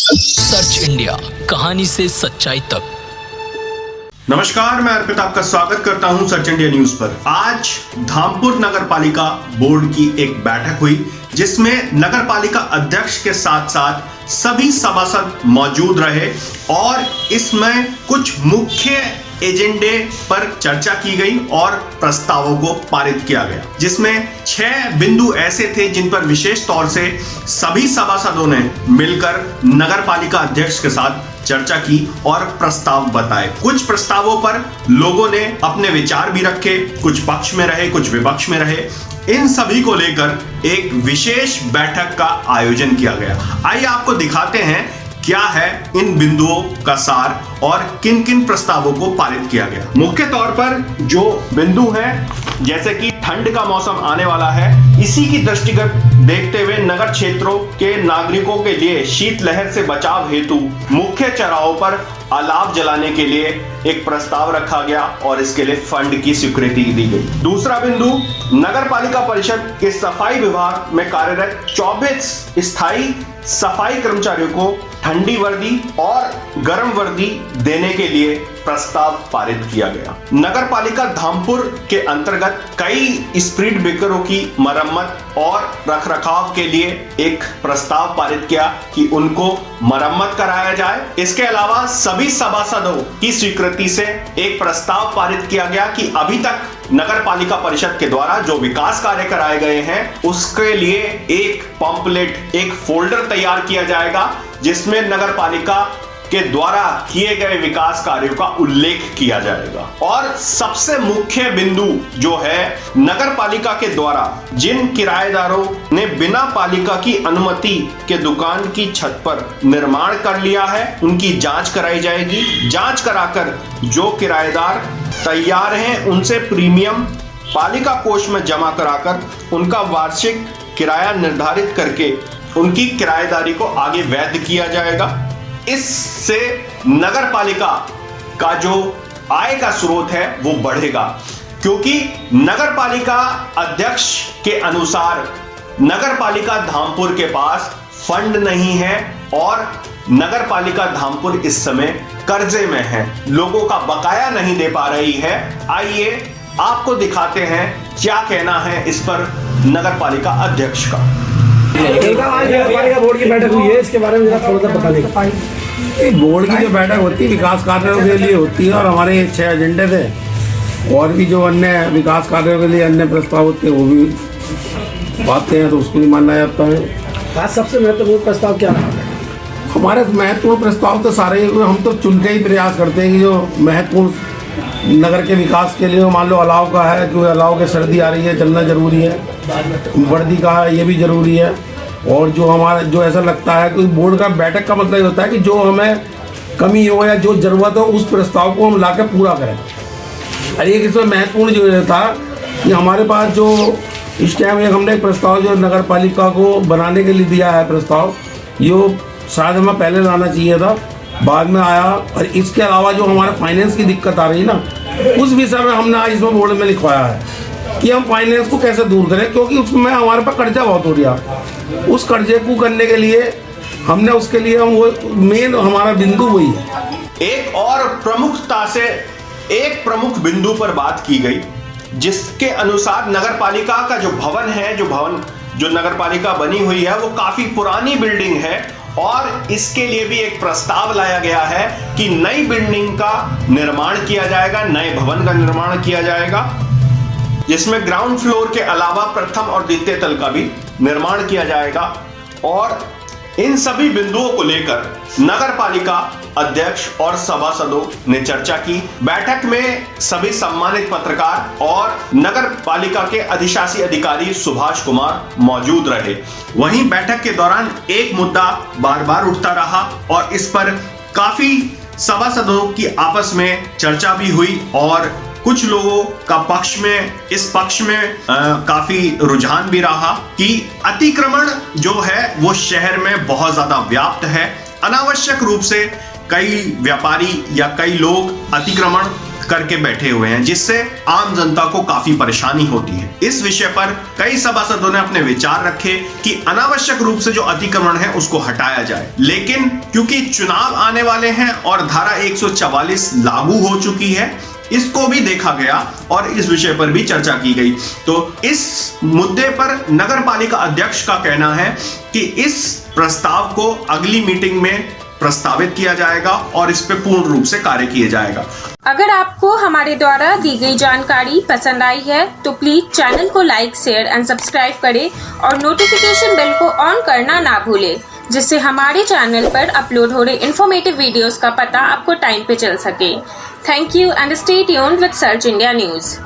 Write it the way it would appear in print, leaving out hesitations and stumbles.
Search India, कहानी से सच्चाई तक। नमस्कार, मैं अर्पित आपका स्वागत करता हूं सर्च इंडिया न्यूज पर। आज धामपुर नगर पालिका बोर्ड की एक बैठक हुई जिसमें नगर पालिका अध्यक्ष के साथ साथ सभी सभासद मौजूद रहे और इसमें कुछ मुख्य एजेंडे पर चर्चा की गई और प्रस्तावों को पारित किया गया, जिसमें 6 बिंदु ऐसे थे जिन पर विशेष तौर से सभी सभासदों ने मिलकर नगर पालिका अध्यक्ष के साथ चर्चा की और प्रस्ताव बताए। कुछ प्रस्तावों पर लोगों ने अपने विचार भी रखे, कुछ पक्ष में रहे, कुछ विपक्ष में रहे। इन सभी को लेकर एक विशेष बैठक का आयोजन किया गया। आइए आपको दिखाते हैं क्या है इन बिंदुओं का सार और किन किन प्रस्तावों को पारित किया गया। मुख्य तौर पर जो बिंदु हैं, जैसे कि ठंड का मौसम आने वाला है, इसी की दृष्टिगत देखते हुए नगर क्षेत्रों के नागरिकों के लिए शीतलहर से बचाव हेतु मुख्य चौराहों पर अलाव जलाने के लिए एक प्रस्ताव रखा गया और इसके लिए फंड की स्वीकृति दी गई। दूसरा बिंदु, नगर पालिका परिषद के सफाई विभाग में कार्यरत 24 स्थायी सफाई कर्मचारियों को ठंडी वर्दी और गर्म वर्दी देने के लिए प्रस्ताव पारित किया गया। नगर पालिका धामपुर के अंतर्गत कई स्पीड ब्रेकरों की मरम्मत और रखरखाव के लिए एक प्रस्ताव पारित किया कि उनको मरम्मत कराया जाए। इसके अलावा सभी सभासदों की स्वीकृति से एक प्रस्ताव पारित किया गया कि अभी तक नगर पालिका परिषद के द्वारा जो विकास कार्य कराए गए हैं उसके लिए एक पंपलेट, एक फोल्डर तैयार किया जाएगा जिसमें नगर पालिका के द्वारा किए गए विकास कार्यों का उल्लेख किया जाएगा। और सबसे मुख्य बिंदु जो है, नगर पालिका के द्वारा जिन किराएदारों ने बिना पालिका की अनुमति के दुकान की छत पर निर्माण कर लिया है उनकी जांच कराई जाएगी। जांच कराकर जो किराएदार तैयार हैं उनसे प्रीमियम पालिका कोष में जमा कराकर उनका वार्षिक किराया निर्धारित करके उनकी किराएदारी को आगे वैध किया जाएगा। इससे नगर पालिका का जो आय का स्रोत है वो बढ़ेगा, क्योंकि नगर पालिका अध्यक्ष के अनुसार नगर पालिका धामपुर के पास फंड नहीं है और नगर पालिका धामपुर इस समय कर्जे में है, लोगों का बकाया नहीं दे पा रही है। आइए आपको दिखाते हैं क्या कहना है इस पर नगर पालिका अध्यक्ष का। बोर्ड की बैठक हुई है, इसके बारे में जरा थोड़ा सा बता दें। बोर्ड की जो बैठक होती है विकास कार्यों के लिए होती है और हमारे 6 एजेंडे थे और भी जो अन्य विकास कार्यों के लिए अन्य प्रस्ताव होते हैं वो भी बातें हैं तो उसको भी माना जाता है। आज सबसे महत्वपूर्ण प्रस्ताव क्या है? हमारे महत्वपूर्ण प्रस्ताव तो सारे हम तो चुन के ही प्रयास करते हैं कि जो महत्वपूर्ण नगर के विकास के लिए, मान लो अलाव का है, जो अलाव के सर्दी आ रही है चलना जरूरी है, वर्दी का है ये भी जरूरी है, और जो हमारा जो ऐसा लगता है कि बोर्ड का बैठक का मतलब ये होता है कि जो हमें कमी हो या जो ज़रूरत हो उस प्रस्ताव को हम लाकर पूरा करें। और एक इसमें महत्वपूर्ण जो था कि हमारे पास जो इस टाइम एक हमने एक प्रस्ताव जो नगर पालिका को बनाने के लिए दिया है प्रस्ताव, ये शायद हमें पहले लाना चाहिए था, बाद में आया। और इसके अलावा जो हमारे फाइनेंस की दिक्कत आ रही है ना, उस विषय में हमने आज इसमें बोर्ड में लिखवाया है कि हम फाइनेंस को कैसे दूर करें, क्योंकि उसमें हमारे पास कर्जा बहुत हो रहा। उस कर्जे को करने के लिए हमने उसके लिए हम वो मेन हमारा बिंदु वही है। एक और प्रमुखता से एक प्रमुख बिंदु पर बात की गई जिसके अनुसार नगर पालिका का जो भवन है, जो नगर पालिका बनी हुई है वो काफी पुरानी बिल्डिंग है और इसके लिए भी एक प्रस्ताव लाया गया है कि नई बिल्डिंग का निर्माण किया जाएगा, नए भवन का निर्माण किया जाएगा, जिसमें ग्राउंड फ्लोर के अलावा प्रथम और द्वितीय तल का भी निर्माण किया जाएगा। और इन सभी बिंदुओं को लेकर नगर पालिका अध्यक्ष और सभासदों ने चर्चा की। बैठक में सभी सम्मानित पत्रकार और नगर पालिका के अधिशासी अधिकारी सुभाष कुमार मौजूद रहे। वहीं बैठक के दौरान एक मुद्दा बार बार उठता रहा और इस पर काफी सभासदों की आपस में चर्चा भी हुई और कुछ लोगों का इस पक्ष में काफी रुझान भी रहा कि अतिक्रमण जो है वो शहर में बहुत ज्यादा व्याप्त है। अनावश्यक रूप से कई व्यापारी या कई लोग अतिक्रमण करके बैठे हुए हैं, जिससे आम जनता को काफी परेशानी होती है। इस विषय पर कई सभासदों ने अपने विचार रखे कि अनावश्यक रूप से जो अतिक्रमण है उसको हटाया जाए, लेकिन क्योंकि चुनाव आने वाले हैं और धारा 144 लागू हो चुकी है, इसको भी देखा गया और इस विषय पर भी चर्चा की गई। तो इस मुद्दे पर नगर पालिका अध्यक्ष का कहना है कि इस प्रस्ताव को अगली मीटिंग में प्रस्तावित किया जाएगा और इस पर पूर्ण रूप से कार्य किया जाएगा। अगर आपको हमारे द्वारा दी गई जानकारी पसंद आई है तो प्लीज चैनल को लाइक, शेयर एंड सब्सक्राइब करें और नोटिफिकेशन बेल को ऑन करना ना भूलें, जिससे हमारे चैनल पर अपलोड हो रहे इन्फॉर्मेटिव वीडियोस का पता आपको टाइम पे चल सके। Thank you and stay tuned with search India news.